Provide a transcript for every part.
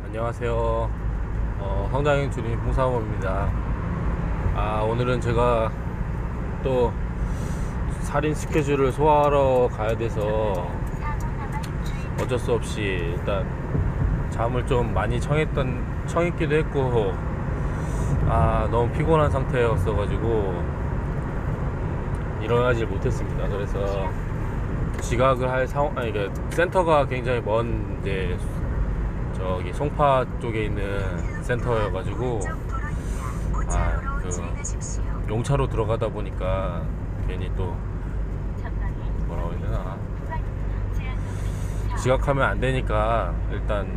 안녕하세요. 성장형 주림 홍사범입니다. 오늘은 제가 또 살인 스케줄을 소화하러 가야 돼서 어쩔 수 없이 일단 잠을 좀 많이 청했기도 했고, 너무 피곤한 상태였어 가지고 일어나질 못했습니다. 그래서 지각을 할 상황, 이게 센터가 굉장히 먼, 이제 저기 송파 쪽에 있는 센터여가지고 용차로 들어가다 보니까 괜히 또 뭐라고 해야 되나, 지각하면 안 되니까 일단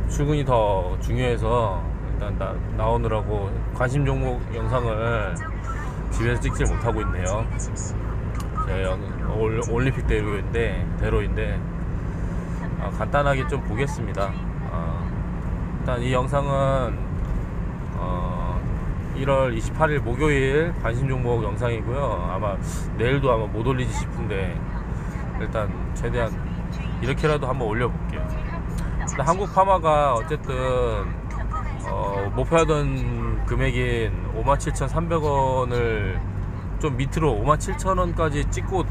출근이 더 중요해서 일단 나오느라고 관심 종목 영상을 집에서 찍질 못하고 있네요. 제 올림픽 대로인데 간단하게 좀 보겠습니다. 일단 이 영상은 1월 28일 목요일 관심 종목 영상이고요. 아마 내일도 아마 못 올리지 싶은데 일단 최대한 이렇게라도 한번 올려볼게요. 일단 한국 파마가 어쨌든 목표하던 금액인 57,300원을 좀 밑으로 57,000원까지 찍고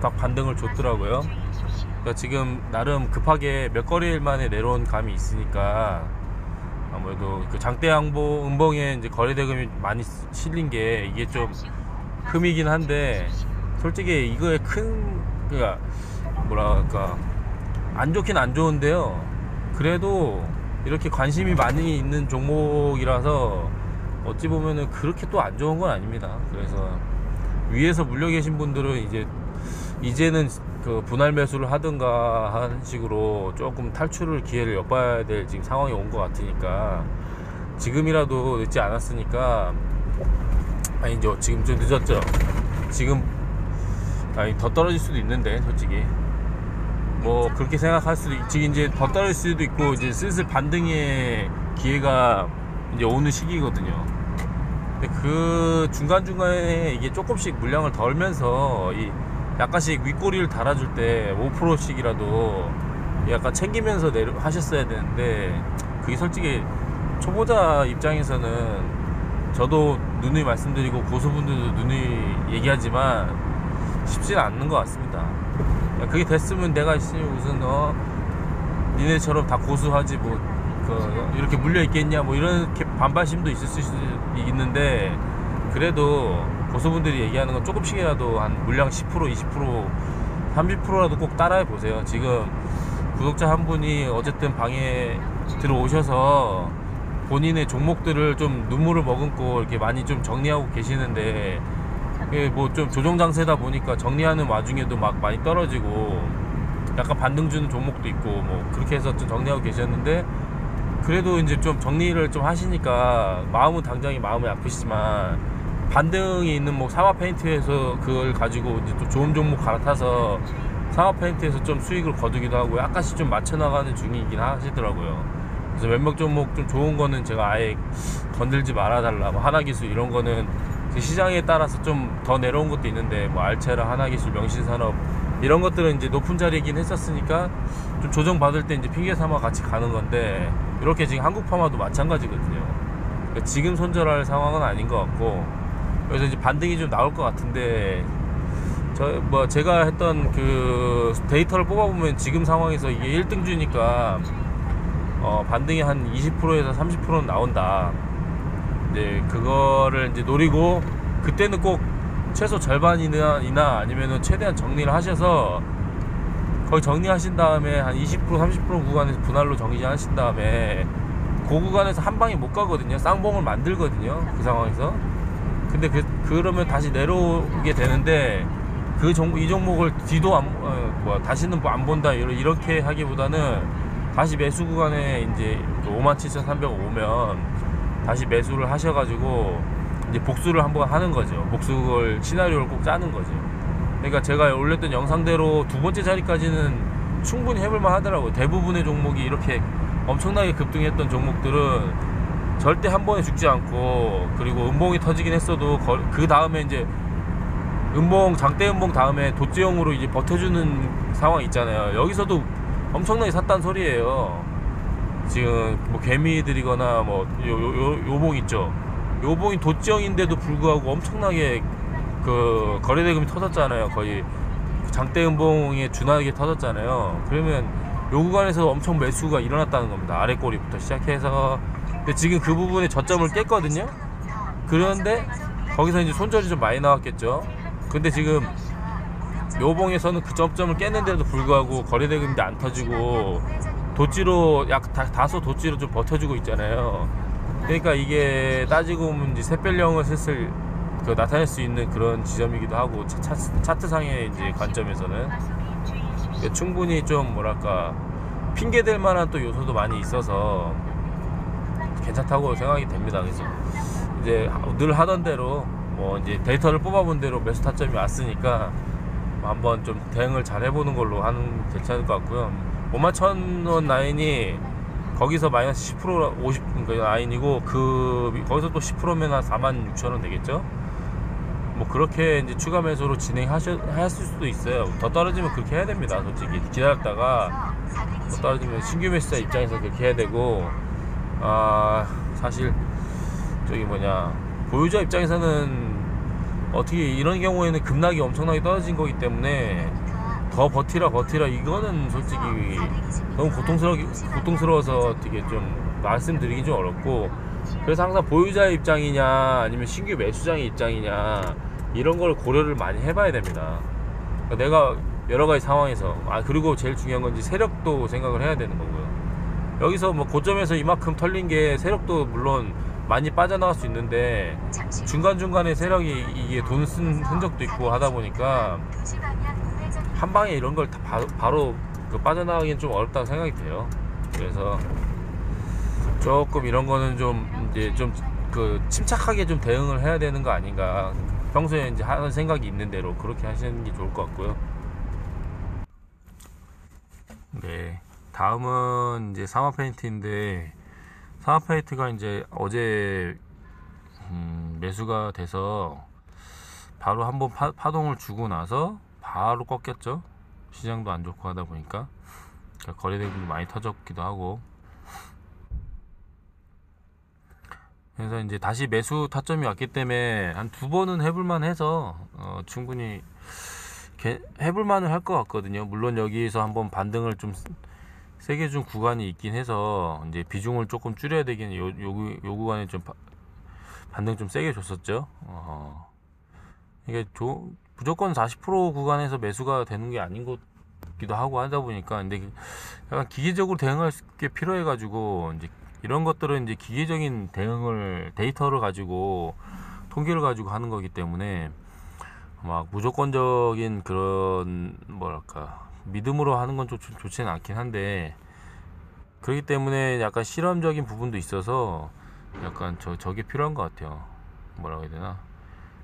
딱 반등을 줬더라고요. 그러니까 지금 나름 급하게 몇 거래일 만에 내려온 감이 있으니까 아무래도 그 장대 양보 음봉에 이제 거래 대금이 많이 실린 게 이게 좀 흠이긴 한데, 솔직히 이거에 그러니까 뭐랄까 안 좋긴 안 좋은데요. 그래도 이렇게 관심이 많이 있는 종목이라서 어찌 보면은 그렇게 또 안 좋은 건 아닙니다. 그래서 위에서 물려 계신 분들은 이제는 그 분할 매수를 하든가 하는 식으로 조금 탈출을 기회를 엿봐야 될 지금 상황이 온 것 같으니까, 지금이라도 늦지 않았으니까, 아니죠, 지금 좀 늦었죠. 지금 더 떨어질 수도 있는데, 솔직히 뭐 그렇게 생각할 수도 지금 이제 더 떨어질 수도 있고, 이제 슬슬 반등의 기회가 이제 오는 시기거든요. 근데 그 중간중간에 이게 조금씩 물량을 덜면서 약간씩 윗꼬리를 달아줄 때 5%씩이라도 약간 챙기면서 하셨어야 되는데, 그게 솔직히 초보자 입장에서는, 저도 누누이 말씀드리고 고수분들도 누누이 얘기하지만 쉽지는 않는 것 같습니다. 그게 됐으면 내가 무슨 니네처럼 다 고수하지 뭐 이렇게 물려 있겠냐 뭐 이렇게 반발심도 있을 수 있는데, 그래도 고수분들이 얘기하는 건 조금씩이라도 한 물량 10%, 20%, 30%라도 꼭 따라해 보세요. 지금 구독자 한 분이 어쨌든 방에 들어오셔서 본인의 종목들을 좀 눈물을 머금고 이렇게 많이 좀 정리하고 계시는데, 뭐 좀 조정 장세다 보니까 정리하는 와중에도 막 많이 떨어지고 약간 반등 주는 종목도 있고 뭐 그렇게 해서 좀 정리하고 계셨는데, 그래도 이제 좀 정리를 좀 하시니까 당장이 마음이 아프시지만, 반등이 있는 뭐 사마 페인트에서 그걸 가지고 이제 또 좋은 종목 갈아타서 사마 페인트에서 좀 수익을 거두기도 하고 약간씩 좀 맞춰 나가는 중이긴 하시더라고요. 그래서 몇몇 종목 좀 좋은 거는 제가 아예 건들지 말아달라고, 하나기술 이런 거는 그 시장에 따라서 좀 더 내려온 것도 있는데, 뭐 알체라, 하나기술, 명신산업 이런 것들은 이제 높은 자리이긴 했었으니까 좀 조정 받을 때 이제 핑계 삼아 같이 가는 건데, 이렇게 지금 한국 파마도 마찬가지거든요. 그러니까 지금 손절할 상황은 아닌 것 같고, 그래서 이제 반등이 좀 나올 것 같은데, 제가 했던 그 데이터를 뽑아보면 지금 상황에서 이게 1등주니까 반등이 한 20%에서 30%는 나온다. 이제 그거를 이제 노리고, 그때는 꼭 최소 절반이나 아니면은 최대한 정리를 하셔서, 거의 정리하신 다음에 한 20%, 30% 구간에서 분할로 정리하신 다음에 그 구간에서 한 방에 못 가거든요. 쌍봉을 만들거든요, 그 상황에서. 근데 그러면 다시 내려오게 되는데, 이 종목을 뒤도 다시는 안 본다 이렇게 하기보다는 다시 매수 구간에 이제 57,300 오면 다시 매수를 하셔가지고 이제 복수를 한번 하는 거죠. 복수를 시나리오를 꼭 짜는 거죠. 그러니까 제가 올렸던 영상대로 두 번째 자리까지는 충분히 해볼만 하더라고요. 대부분의 종목이 이렇게 엄청나게 급등했던 종목들은 절대 한 번에 죽지 않고, 그리고 음봉이 터지긴 했어도 그 다음에 이제 장대 음봉 다음에 도제형으로 이제 버텨주는 상황 있잖아요. 여기서도 엄청나게 샀단 소리예요. 지금 뭐 개미들이거나 뭐 요봉 있죠. 요봉이 도지형인데도 불구하고 엄청나게 그 거래대금이 터졌잖아요. 거의 장대음봉에 준하게 터졌잖아요. 그러면 요 구간에서 엄청 매수가 일어났다는 겁니다. 아래 꼬리부터 시작해서. 근데 지금 그 부분에 저점을 깼거든요. 그런데 거기서 이제 손절이 좀 많이 나왔겠죠. 근데 지금 요봉에서는 그 저점을 깼는데도 불구하고 거래대금이 안 터지고 도지로 다소 도지로 좀 버텨주고 있잖아요. 그러니까 이게 따지고 보면 이제 샛별령을 슬슬 나타낼 수 있는 그런 지점이기도 하고, 차트상의 이제 관점에서는 충분히 좀 뭐랄까 핑계댈 만한 또 요소도 많이 있어서 괜찮다고 생각이 됩니다. 그래서 이제 늘 하던 대로 뭐 이제 데이터를 뽑아본 대로 매수 타점이 왔으니까 한번 좀 대응을 잘 해보는 걸로 하는 괜찮을 것 같고요. 51,000원 라인이 거기서 마이너스 10% 50 라인이고, 거기서 또 10%면 한 46,000원 되겠죠. 뭐 그렇게 이제 추가 매수로 진행하실 수도 있어요. 더 떨어지면 그렇게 해야 됩니다. 솔직히 기다렸다가 더 떨어지면 신규 매수자 입장에서 그렇게 해야 되고, 사실 보유자 입장에서는 어떻게 이런 경우에는 급락이 엄청나게 떨어진 거기 때문에 더 버티라 이거는 솔직히 너무 고통스러워서 어떻게 좀 말씀드리기 좀 어렵고, 그래서 항상 보유자의 입장이냐 아니면 신규 매수장의 입장이냐 이런 걸 고려를 많이 해봐야 됩니다. 그러니까 내가 여러 가지 상황에서, 그리고 제일 중요한 건 이제 세력도 생각을 해야 되는 거고요. 여기서 뭐 고점에서 이만큼 털린 게 세력도 물론 많이 빠져나갈 수 있는데, 중간중간에 세력이 이게 돈 쓴 흔적도 있고 하다 보니까 한 방에 이런 걸 다 바로 빠져나가기는 좀 어렵다고 생각이 돼요. 그래서 조금 이런 거는 좀 이제 좀 침착하게 좀 대응을 해야 되는 거 아닌가. 평소에 이제 하는 생각이 있는 대로 그렇게 하시는 게 좋을 것 같고요. 네, 다음은 이제 사막 페인트인데, 사막 페인트가 이제 어제 매수가 돼서 바로 한번 파동을 주고 나서 바로 꺾였죠. 시장도 안 좋고 하다 보니까 거래대금이 많이 터졌기도 하고, 그래서 이제 다시 매수 타점이 왔기 때문에 한 두 번은 해볼만 해서 충분히 해볼만은 할 것 같거든요. 물론 여기에서 한번 반등을 좀 세게 준 구간이 있긴 해서 이제 비중을 조금 줄여야 되긴, 요 구간에 좀 반등 좀 세게 줬었죠. 이게 무조건 40% 구간에서 매수가 되는 게 아닌 것기도 하고 하다 보니까, 근데 약간 기계적으로 대응할 게 필요해 가지고, 이제 이런 것들은 이제 기계적인 데이터를 가지고, 통계를 가지고 하는 거기 때문에 막 무조건적인 그런 믿음으로 하는 건 좀 좋지는 않긴 한데, 그렇기 때문에 약간 실험적인 부분도 있어서 약간 저게 필요한 것 같아요. 뭐라고 해야 되나,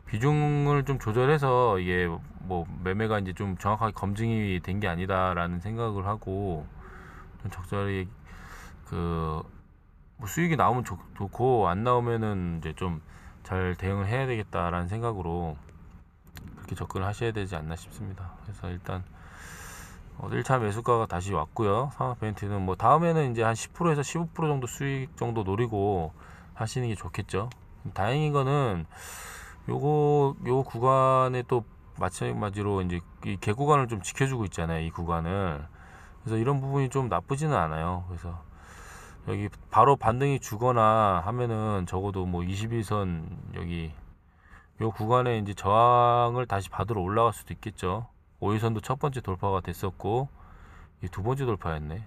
비중을 좀 조절해서 이게 뭐 매매가 이제 좀 정확하게 검증이 된 게 아니다라는 생각을 하고, 좀 적절히 뭐 수익이 나오면 좋고, 안 나오면은 이제 좀 잘 대응을 해야 되겠다라는 생각으로 그렇게 접근을 하셔야 되지 않나 싶습니다. 그래서 일단 1차 매수가가 다시 왔고요. 상황 페인트는 뭐 다음에는 이제 한 10%에서 15% 정도 수익 정도 노리고 하시는 게 좋겠죠. 다행인 거는 요 구간에 또 마찬가지로 이제 이 개구간을 좀 지켜주고 있잖아요, 이 구간을. 그래서 이런 부분이 좀 나쁘지는 않아요. 그래서 여기 바로 반등이 주거나 하면은 적어도 뭐 21선 여기 요 구간에 이제 저항을 다시 받으러 올라갈 수도 있겠죠. 5일선도 첫 번째 돌파가 됐었고, 이 두 번째 돌파였네.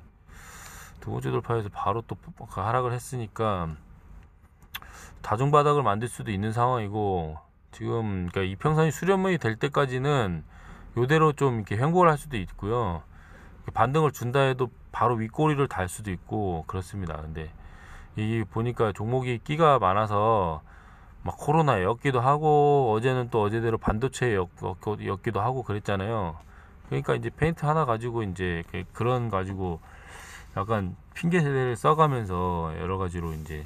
두 번째 돌파에서 바로 또 하락을 했으니까 다중바닥을 만들 수도 있는 상황이고, 지금 그러니까 이평선이 수렴이 될 때까지는 요대로 좀 이렇게 횡보를 할 수도 있고요. 반등을 준다 해도 바로 윗꼬리를 달 수도 있고 그렇습니다. 근데 이게 보니까 종목이 끼가 많아서 막 코로나에 엮기도 하고, 어제는 또 어제대로 반도체에 엮기도 하고 그랬잖아요. 그러니까 이제 페인트 하나 가지고 이제 그런 가지고 약간 핑계를 써가면서 여러 가지로 이제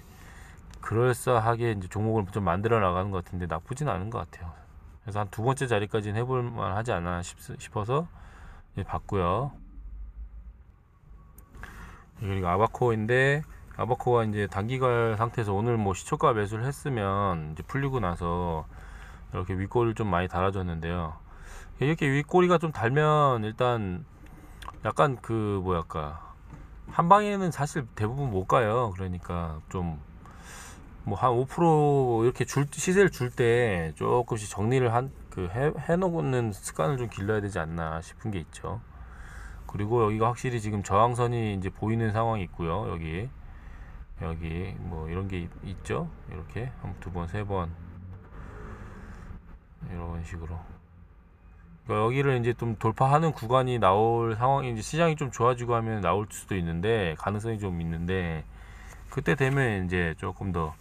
그럴싸하게 이제 종목을 좀 만들어 나가는 것 같은데 나쁘진 않은 것 같아요. 그래서 한 두 번째 자리까지는 해볼만 하지 않나 싶어서 봤고요. 그리고 아바코어인데, 아바코어가 이제 단기갈 상태에서 오늘 뭐 시초가 매수를 했으면 이제 풀리고 나서 이렇게 윗꼬리를 좀 많이 달아줬는데요. 이렇게 윗꼬리가 좀 달면 일단 약간 그 뭐랄까 한 방에는 사실 대부분 못 가요. 그러니까 좀 뭐 한 5% 이렇게 시세를 줄 때 조금씩 정리를 해놓는 습관을 좀 길러야 되지 않나 싶은 게 있죠. 그리고 여기가 확실히 지금 저항선이 이제 보이는 상황이 있고요. 여기 뭐 이런 게 있죠. 이렇게 한 두 번, 세 번 이런 식으로. 그러니까 여기를 이제 좀 돌파하는 구간이 나올 상황이 이제 시장이 좀 좋아지고 하면 나올 수도 있는데 가능성이 좀 있는데 그때 되면 이제 조금 더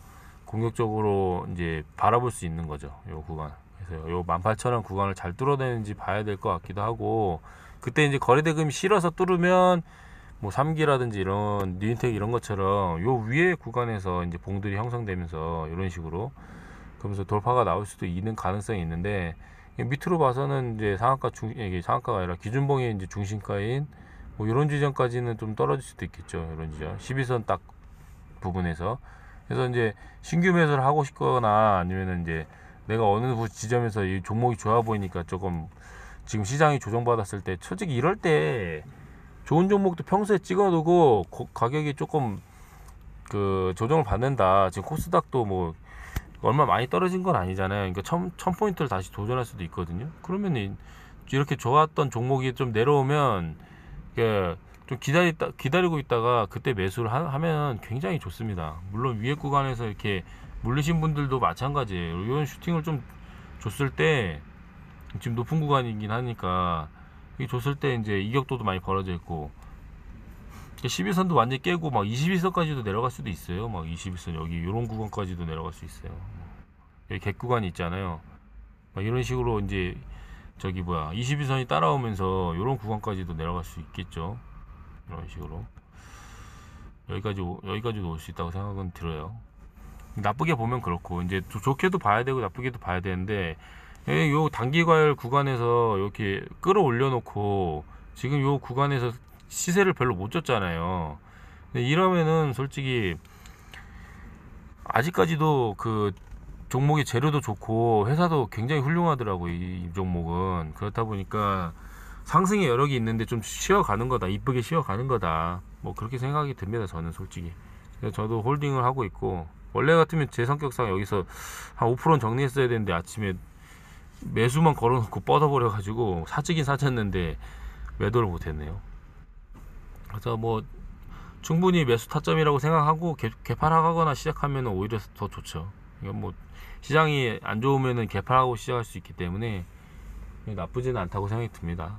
공격적으로 이제 바라볼 수 있는 거죠. 요 구간. 그래서 요 18,000원 구간을 잘 뚫어내는지 봐야 될 것 같기도 하고 그때 이제 거래대금이 실어서 뚫으면 뭐 3기라든지 이런 뉴인텍 이런 것처럼 요 위에 구간에서 이제 봉들이 형성되면서 이런 식으로 그러면서 돌파가 나올 수도 있는 가능성이 있는데 밑으로 봐서는 이제 이게 상한가가 아니라 기준봉의 이제 중심가인 뭐 이런 지점까지는 좀 떨어질 수도 있겠죠. 이런 지점 12선 딱 부분에서 그래서 이제 신규 매수를 하고 싶거나 아니면은 이제 내가 어느 지점에서 이 종목이 좋아 보이니까 조금 지금 시장이 조정받았을 때 솔직히 이럴 때 좋은 종목도 평소에 찍어두고 가격이 조금 그 조정을 받는다. 지금 코스닥도 뭐 얼마 많이 떨어진 건 아니잖아요. 그러니까 1000포인트를 다시 도전할 수도 있거든요. 그러면 이렇게 좋았던 종목이 좀 내려오면 좀 기다리고 있다가 그때 매수를 하면 굉장히 좋습니다. 물론 위에 구간에서 이렇게 물리신 분들도 마찬가지예요. 이런 슈팅을 좀 줬을 때 지금 높은 구간이긴 하니까 이 줬을 때 이제 이격도도 많이 벌어져 있고 11선도 완전히 깨고 막 21선까지도 내려갈 수도 있어요. 막 21선 여기 이런 구간까지도 내려갈 수 있어요. 여기 갭 구간이 있잖아요. 막 이런 식으로 이제 22선이 따라오면서 이런 구간까지도 내려갈 수 있겠죠. 이런 식으로 여기까지도 올 수 있다고 생각은 들어요. 나쁘게 보면 그렇고 이제 좋게도 봐야 되고 나쁘게도 봐야 되는데 요 단기과열 구간에서 이렇게 끌어올려 놓고 지금 요 구간에서 시세를 별로 못 줬잖아요. 근데 이러면은 솔직히 아직까지도 그 종목의 재료도 좋고 회사도 굉장히 훌륭하더라고. 이 종목은 그렇다 보니까 상승의 여력이 있는데 좀 쉬어가는 거다, 이쁘게 쉬어가는 거다, 뭐 그렇게 생각이 듭니다. 저는 솔직히. 그래서 저도 홀딩을 하고 있고, 원래 같으면 제 성격상 여기서 한 5%는 정리했어야 되는데 아침에 매수만 걸어놓고 뻗어버려 가지고 사치긴 사쳤는데 매도를 못했네요. 그래서 뭐 충분히 매수 타점이라고 생각하고 개팔하거나 시작하면 오히려 더 좋죠. 이건 뭐 시장이 안 좋으면은 개팔하고 시작할 수 있기 때문에 나쁘지는 않다고 생각이 듭니다.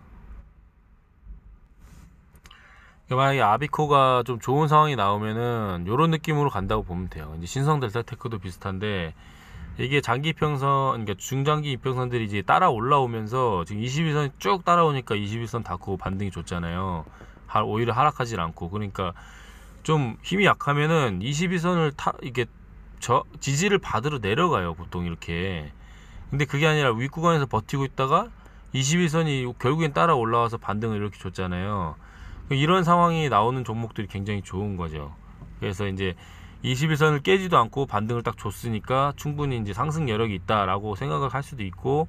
만약에 아비코가 좀 좋은 상황이 나오면은 요런 느낌으로 간다고 보면 돼요. 이제 신성 델타테크도 비슷한데 이게 장기 이평선, 그러니까 중장기 이평선들이 이제 따라 올라오면서 지금 21선 쭉 따라오니까 21선 닿고 반등이 좋잖아요. 오히려 하락하지 않고. 그러니까 좀 힘이 약하면은 22선을 이게 지지를 받으러 내려가요, 보통 이렇게. 근데 그게 아니라 윗구간에서 버티고 있다가 21선이 결국엔 따라 올라와서 반등을 이렇게 줬잖아요. 이런 상황이 나오는 종목들이 굉장히 좋은 거죠. 그래서 이제 21선을 깨지도 않고 반등을 딱 줬으니까 충분히 이제 상승 여력이 있다라고 생각을 할 수도 있고,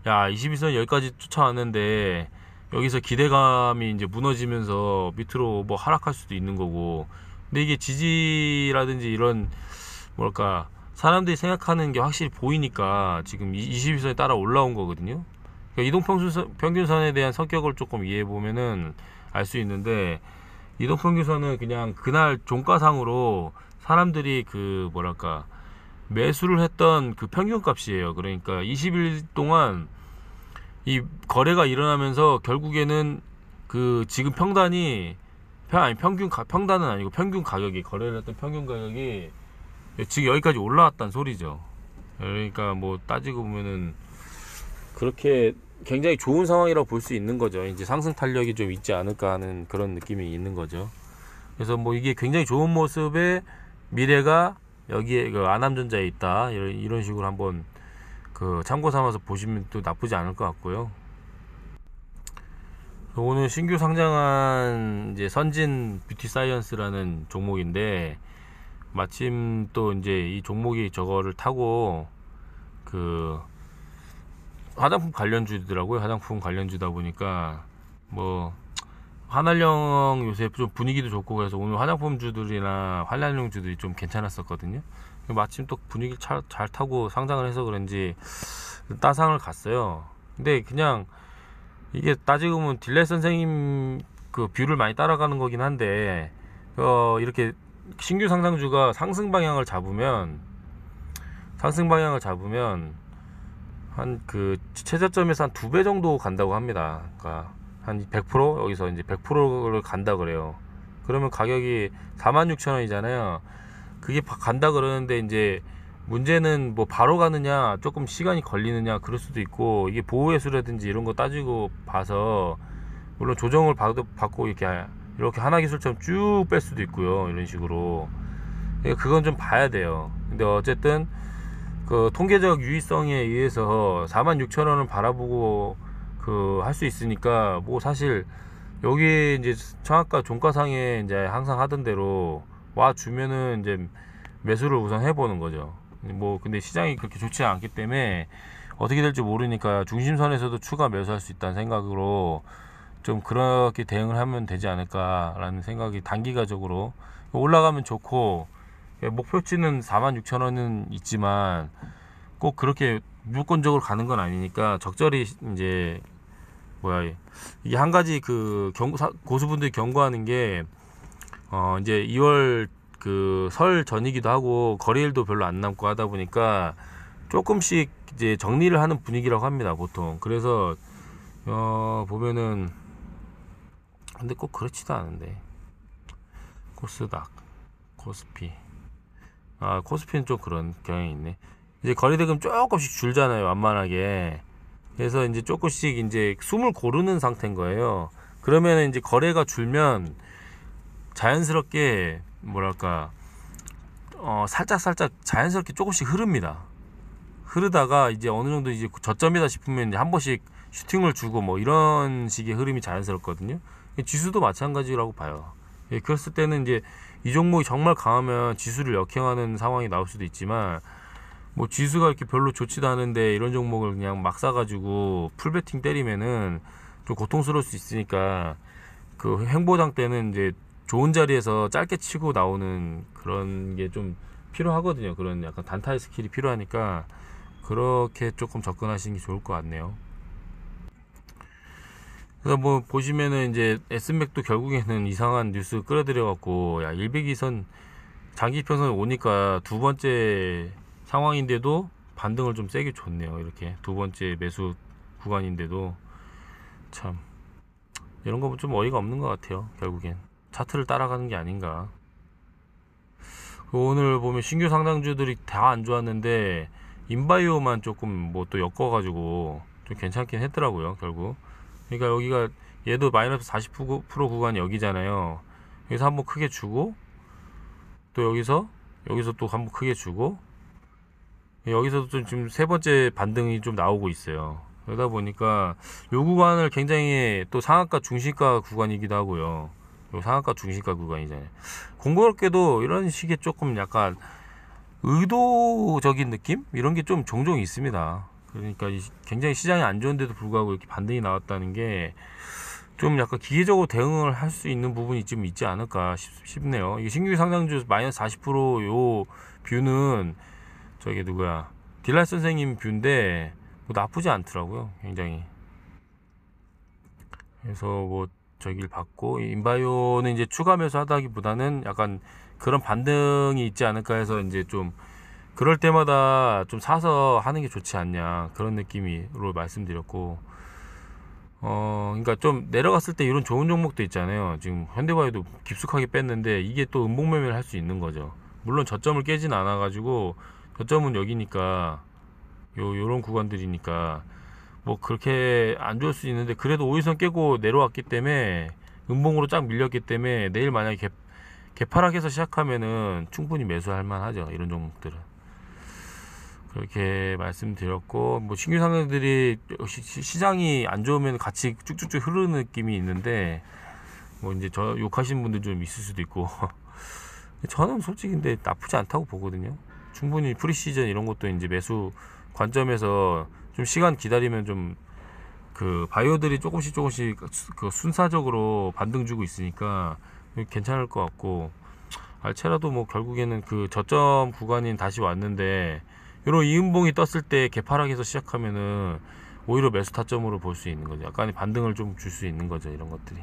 야, 21선 여기까지 쫓아왔는데 여기서 기대감이 이제 무너지면서 밑으로 뭐 하락할 수도 있는 거고. 근데 이게 지지라든지 이런 뭐랄까 사람들이 생각하는 게 확실히 보이니까 지금 21선에 따라 올라온 거거든요. 그러니까 이동평균선에 대한 성격을 조금 이해해 보면은 알 수 있는데, 이동평균선은 그냥 그날 종가상으로 사람들이 그 뭐랄까 매수를 했던 그 평균값이에요. 그러니까 20일 동안 이 거래가 일어나면서 결국에는 그 지금 평단은 아니고 평균 가격이, 거래를 했던 평균 가격이 지금 여기까지 올라왔다는 소리죠. 그러니까 뭐 따지고 보면은 그렇게 굉장히 좋은 상황이라고 볼 수 있는 거죠. 이제 상승 탄력이 좀 있지 않을까 하는 그런 느낌이 있는 거죠. 그래서 뭐 이게 굉장히 좋은 모습의 미래가 여기에 그 아남전자에 있다, 이런 식으로 한번 그 참고 삼아서 보시면 또 나쁘지 않을 것 같고요. 오늘 신규 상장한 이제 선진 뷰티 사이언스라는 종목인데, 마침 또 이제 이 종목이 저거를 타고 그 화장품 관련주더라고요. 화장품 관련주다 보니까 뭐 한알령 요새 좀 분위기도 좋고, 그래서 오늘 화장품주들이나 한알령주들이 좀 괜찮았었거든요. 마침 또 분위기 잘 타고 상장을 해서 그런지 따상을 갔어요. 근데 그냥 이게 따지고 보면 딜렛 선생님 그 뷰를 많이 따라가는 거긴 한데, 이렇게 신규 상장주가 상승 방향을 잡으면 한 그 최저점에서 한 2배 정도 간다고 합니다. 그러니까 한 100%, 여기서 이제 100%를 간다 그래요. 그러면 가격이 46,000원이잖아요. 그게 간다 그러는데, 이제 문제는 뭐 바로 가느냐, 조금 시간이 걸리느냐, 그럴 수도 있고, 이게 보호회수라든지 이런 거 따지고 봐서 물론 조정을 받고 이렇게 하나기술처럼 쭉 뺄 수도 있고요. 이런 식으로. 그건 좀 봐야 돼요. 근데 어쨌든 그 통계적 유의성에 의해서 46,000원을 바라보고 그 할 수 있으니까, 뭐 사실 여기 이제 청학과 종가상에 이제 항상 하던 대로 와 주면은 이제 매수를 우선 해보는 거죠. 뭐 근데 시장이 그렇게 좋지 않기 때문에 어떻게 될지 모르니까 중심선에서도 추가 매수할 수 있다는 생각으로 좀 그렇게 대응을 하면 되지 않을까라는 생각이 단기가적으로. 올라가면 좋고, 목표치는 46,000원은 있지만 꼭 그렇게 무조건적으로 가는 건 아니니까, 적절히 이제 이게 한 가지 그 고수분들이 경고하는 게, 이제 2월 그 설 전이기도 하고 거래일도 별로 안 남고 하다 보니까 조금씩 이제 정리를 하는 분위기라고 합니다, 보통. 그래서 보면은, 근데 꼭 그렇지도 않은데, 코스닥, 코스피, 코스피는 좀 그런 경향이 있네. 이제 거래대금 조금씩 줄잖아요, 완만하게. 그래서 이제 조금씩 이제 숨을 고르는 상태인 거예요. 그러면 이제 거래가 줄면 자연스럽게 뭐랄까, 살짝 자연스럽게 조금씩 흐릅니다. 흐르다가 이제 어느 정도 이제 저점이다 싶으면 이제 한 번씩 슈팅을 주고, 뭐 이런 식의 흐름이 자연스럽거든요. 지수도 마찬가지라고 봐요. 그랬을 때는 이제 이 종목이 정말 강하면 지수를 역행하는 상황이 나올 수도 있지만, 뭐 지수가 이렇게 별로 좋지도 않은데 이런 종목을 그냥 막 사가지고 풀베팅 때리면은 좀 고통스러울 수 있으니까, 그 횡보장 때는 이제 좋은 자리에서 짧게 치고 나오는 그런 게 좀 필요하거든요. 그런 약간 단타의 스킬이 필요하니까 그렇게 조금 접근하시는 게 좋을 것 같네요. 그래서 뭐 보시면은 이제 S맥도 결국에는 이상한 뉴스 끌어들여 갖고, 야 102선 장기평선 오니까 두 번째 상황인데도 반등을 좀 세게 줬네요. 이렇게 두 번째 매수 구간인데도 참 이런 거 좀 어이가 없는 것 같아요. 결국엔 차트를 따라가는 게 아닌가. 오늘 보면 신규 상장주들이 다 안 좋았는데 인바이오만 조금 뭐 또 엮어가지고 좀 괜찮긴 했더라고요, 결국. 그러니까 여기가 얘도 마이너스 40% 구간이 여기잖아요. 여기서 한번 크게 주고, 또 여기서 또 한번 크게 주고, 여기서도 좀 지금 세 번째 반등이 좀 나오고 있어요. 그러다 보니까 요 구간을 굉장히 또 상한가 중시가 구간이기도 하고요. 요 상한가 중시가 구간이잖아요. 공교롭게도 이런 식의 조금 약간 의도적인 느낌? 이런 게 좀 종종 있습니다. 그러니까 굉장히 시장이 안 좋은데도 불구하고 이렇게 반등이 나왔다는 게 좀 약간 기계적으로 대응을 할 수 있는 부분이 좀 있지 않을까 싶네요. 이게 신규 상장주 마이너스 40% 요 뷰는 저기 누구야, 딜라이트 선생님 뷰인데 뭐 나쁘지 않더라고요, 굉장히. 그래서 뭐 저길 받고, 인바이오는 이제 추가 매수 하다기보다는 약간 그런 반등이 있지 않을까 해서 이제 좀 그럴 때마다 좀 사서 하는 게 좋지 않냐, 그런 느낌으로 말씀드렸고, 그러니까 좀 내려갔을 때 이런 좋은 종목도 있잖아요. 지금 현대바이오도 깊숙하게 뺐는데 이게 또 음봉매매를 할 수 있는 거죠. 물론 저점을 깨진 않아 가지고, 저점은 여기니까 요런 구간들이니까 뭐 그렇게 안 좋을 수 있는데, 그래도 5일선 깨고 내려왔기 때문에, 음봉으로 쫙 밀렸기 때문에 내일 만약에 개파락해서 시작하면은 충분히 매수할 만하죠, 이런 종목들은. 그렇게 말씀드렸고, 뭐 신규 상장들이 시장이 안 좋으면 같이 쭉쭉쭉 흐르는 느낌이 있는데, 뭐 이제 저 욕하시는 분들 좀 있을 수도 있고 저는 솔직히 근데 나쁘지 않다고 보거든요. 충분히 프리시즌 이런 것도 이제 매수 관점에서 좀 시간 기다리면 좀 그 바이오들이 조금씩 그 순차적으로 반등 주고 있으니까 괜찮을 것 같고, 알체라도 뭐 결국에는 그 저점 구간인 다시 왔는데 이런 이음봉이 떴을 때 개파락에서 시작하면은 오히려 매수 타점으로 볼 수 있는 거죠. 약간의 반등을 좀 줄 수 있는 거죠, 이런 것들이.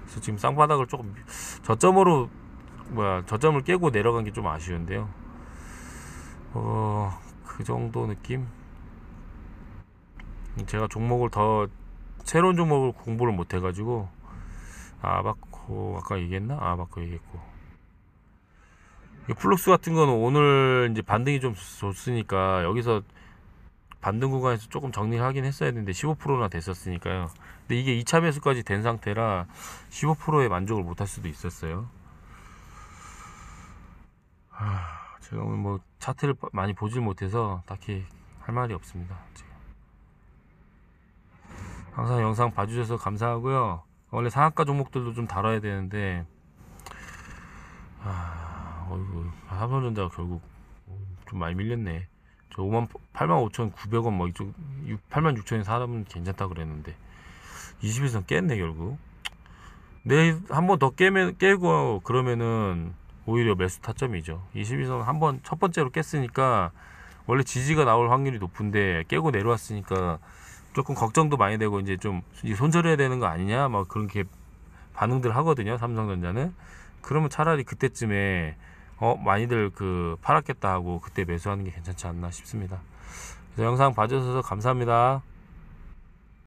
그래서 지금 쌍바닥을 조금 저점을 깨고 내려간 게 좀 아쉬운데요. 그 정도 느낌? 제가 새로운 종목을 공부를 못 해가지고, 아바코, 아까 얘기했나? 아바코 얘기했고. 플룩스 같은 거는 오늘 이제 반등이 좀 좋으니까, 여기서 반등 구간에서 조금 정리를 하긴 했어야 되는데, 15%나 됐었으니까요. 근데 이게 2차 매수까지 된 상태라 15%에 만족을 못 할 수도 있었어요. 제가 오늘 뭐 차트를 많이 보질 못해서 딱히 할 말이 없습니다. 지금. 항상 영상 봐주셔서 감사하고요. 원래 상한가 종목들도 좀 다뤄야 되는데, 삼성전자가 결국 좀 많이 밀렸네. 저 85,900원 뭐 이쪽 86,000원 사람은 괜찮다 그랬는데 21선 깼네 결국. 내일 한 번 더 깨고 그러면은 오히려 매수 타점이죠. 22선 한번 첫 번째로 깼으니까 원래 지지가 나올 확률이 높은데 깨고 내려왔으니까 조금 걱정도 많이 되고, 이제 좀 손절해야 되는 거 아니냐 막 그렇게 반응들 하거든요, 삼성전자는. 그러면 차라리 그때쯤에 많이들 팔았겠다 하고 그때 매수하는 게 괜찮지 않나 싶습니다. 그래서 영상 봐주셔서 감사합니다.